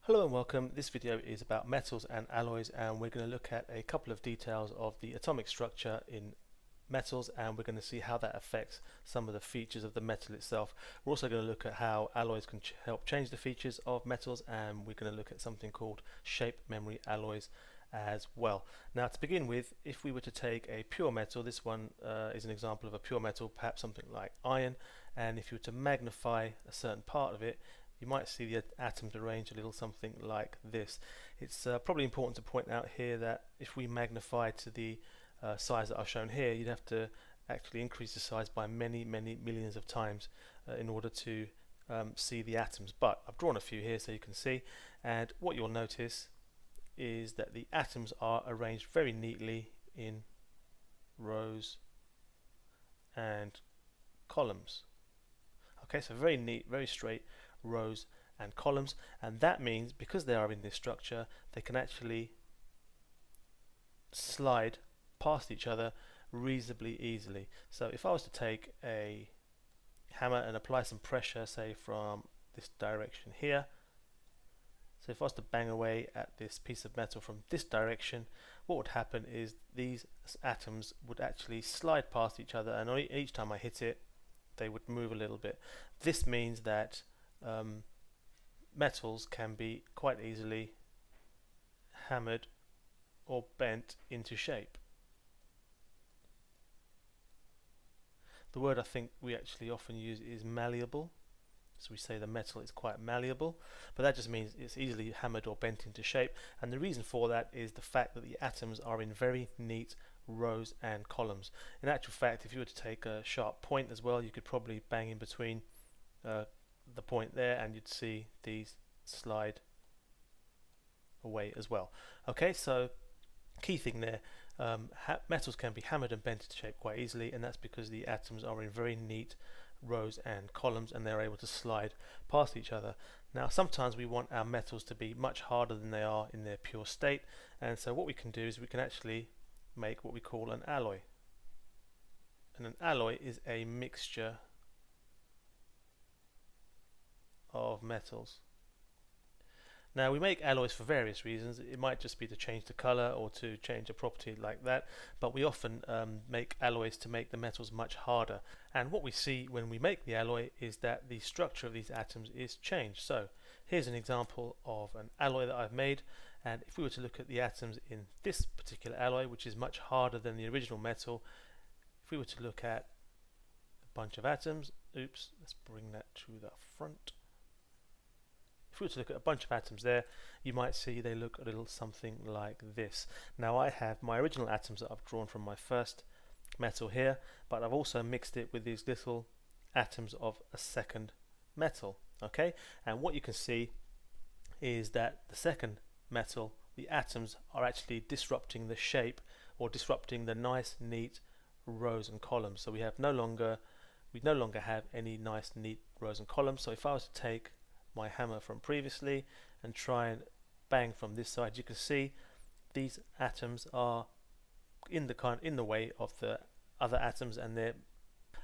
Hello and welcome. This video is about metals and alloys, and we're going to look at a couple of details of the atomic structure in metals, and we're going to see how that affects some of the features of the metal itself. We're also going to look at how alloys can help change the features of metals, and we're going to look at something called shape memory alloys as well. Now, to begin with, if we were to take a pure metal, this one is an example of a pure metal, perhaps something like iron, and if you were to magnify a certain part of it, you might see the atoms arranged a little something like this. It's probably important to point out here that if we magnify to the size that I've shown here, you'd have to actually increase the size by many millions of times in order to see the atoms. But I've drawn a few here so you can see, and what you'll notice is that the atoms are arranged very neatly in rows and columns. Okay, so very neat, very straight rows and columns, and that means because they are in this structure, they can actually slide past each other reasonably easily. So if I was to take a hammer and apply some pressure, say from this direction here, so if I was to bang away at this piece of metal from this direction, what would happen is these atoms would actually slide past each other, and each time I hit it, they would move a little bit. This means that metals can be quite easily hammered or bent into shape. The word I think we actually often use is malleable. So we say the metal is quite malleable, but that just means it's easily hammered or bent into shape, and the reason for that is the fact that the atoms are in very neat rows and columns. In actual fact, if you were to take a sharp point as well, you could probably bang in between the point there and you'd see these slide away as well. Okay, so key thing there, metals can be hammered and bent into shape quite easily, and that's because the atoms are in very neat rows and columns and they're able to slide past each other. Now sometimes we want our metals to be much harder than they are in their pure state, and so what we can do is we can actually make what we call an alloy. And an alloy is a mixture of metals. Now we make alloys for various reasons. It might just be to change the color or to change a property like that, but we often make alloys to make the metals much harder. And what we see when we make the alloy is that the structure of these atoms is changed. So here's an example of an alloy that I've made, and if we were to look at the atoms in this particular alloy, which is much harder than the original metal, if we were to look at a bunch of atoms, oops, let's bring that to the front. If we were to look at a bunch of atoms there, you might see they look a little something like this. Now I have my original atoms that I've drawn from my first metal here, but I've also mixed it with these little atoms of a second metal. Okay, and what you can see is that the second metal, the atoms are actually disrupting the shape or disrupting the nice neat rows and columns. So we no longer have any nice neat rows and columns. So if I was to take my hammer from previously and try and bang from this side, you can see these atoms are in the way of the other atoms, and they're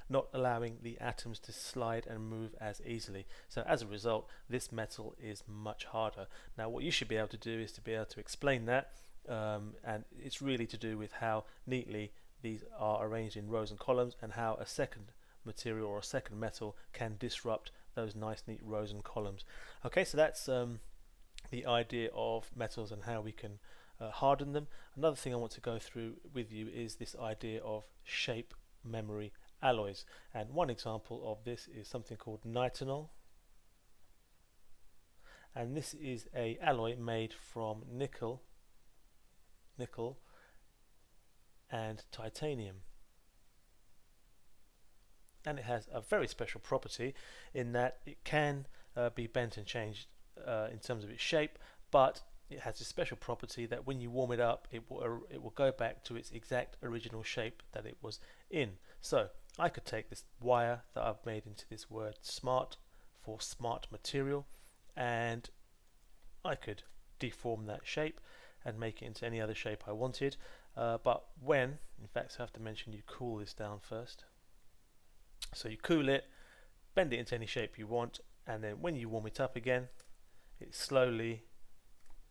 not allowing the atoms to slide and move as easily. So as a result, this metal is much harder. Now what you should be able to do is to be able to explain that, and it's really to do with how neatly these are arranged in rows and columns, and how a second material or a second metal can disrupt those nice neat rows and columns. Okay, so that's the idea of metals and how we can harden them. Another thing I want to go through with you is this idea of shape memory alloys, and one example of this is something called nitinol, and this is a alloy made from nickel and titanium. And it has a very special property in that it can be bent and changed in terms of its shape, but it has a special property that when you warm it up, it will go back to its exact original shape that it was in. So I could take this wire that I've made into this word smart for smart material, and I could deform that shape and make it into any other shape I wanted. But when, in fact, so I have to mention you cool this down first. So you cool it, bend it into any shape you want, and then when you warm it up again, it slowly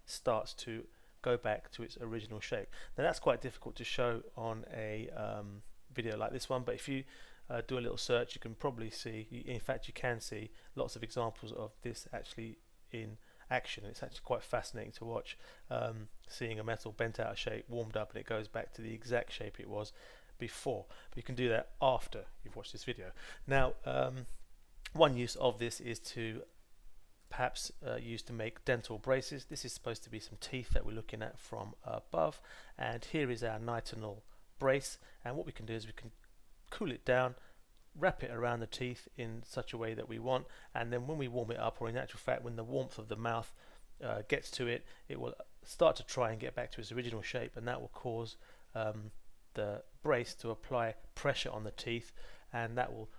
starts to go back to its original shape. Now that's quite difficult to show on a video like this one, but if you do a little search, you can probably see, in fact you can see lots of examples of this actually in action. It's actually quite fascinating to watch, seeing a metal bent out of shape, warmed up, and it goes back to the exact shape it was before. But you can do that after you've watched this video. Now one use of this is to perhaps used to make dental braces. This is supposed to be some teeth that we're looking at from above, and here is our nitinol brace, and what we can do is we can cool it down, wrap it around the teeth in such a way that we want, and then when we warm it up, or in actual fact when the warmth of the mouth gets to it, it will start to try and get back to its original shape, and that will cause the brace to apply pressure on the teeth, and that will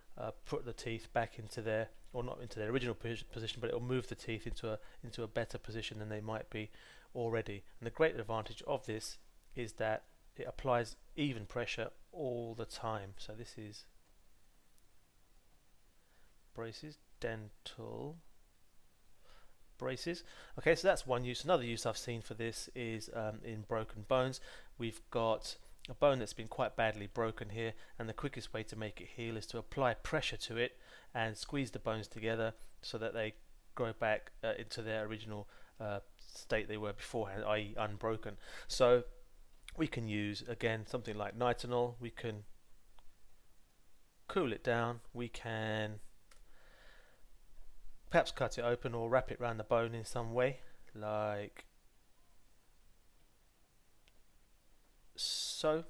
put the teeth back into their, or not into their original position, but it will move the teeth into a better position than they might be already. And the great advantage of this is that it applies even pressure all the time. So this is braces, dental braces. Okay, so that's one use. Another use I've seen for this is in broken bones. We've got a bone that's been quite badly broken here, and the quickest way to make it heal is to apply pressure to it and squeeze the bones together so that they grow back into their original state they were beforehand, i.e. unbroken. So we can use, again, something like nitinol. We can cool it down, we can perhaps cut it open or wrap it around the bone in some way, like so,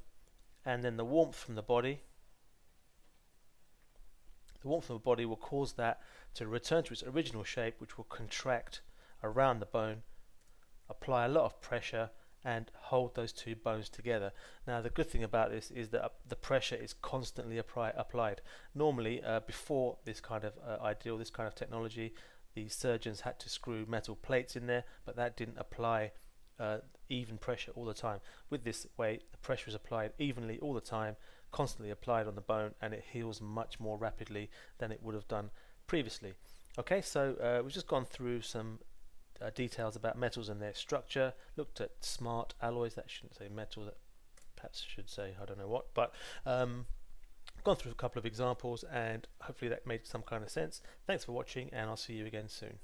and then the warmth from the body will cause that to return to its original shape, which will contract around the bone, apply a lot of pressure, and hold those two bones together. Now the good thing about this is that the pressure is constantly applied. Normally before this kind of this kind of technology, the surgeons had to screw metal plates in there, but that didn't apply even pressure all the time. With this way, the pressure is applied evenly all the time, constantly applied on the bone, and it heals much more rapidly than it would have done previously. Okay, so we've just gone through some details about metals and their structure, looked at smart alloys, that shouldn't say metal, that perhaps should say I don't know what, but gone through a couple of examples, and hopefully that made some kind of sense. Thanks for watching, and I'll see you again soon.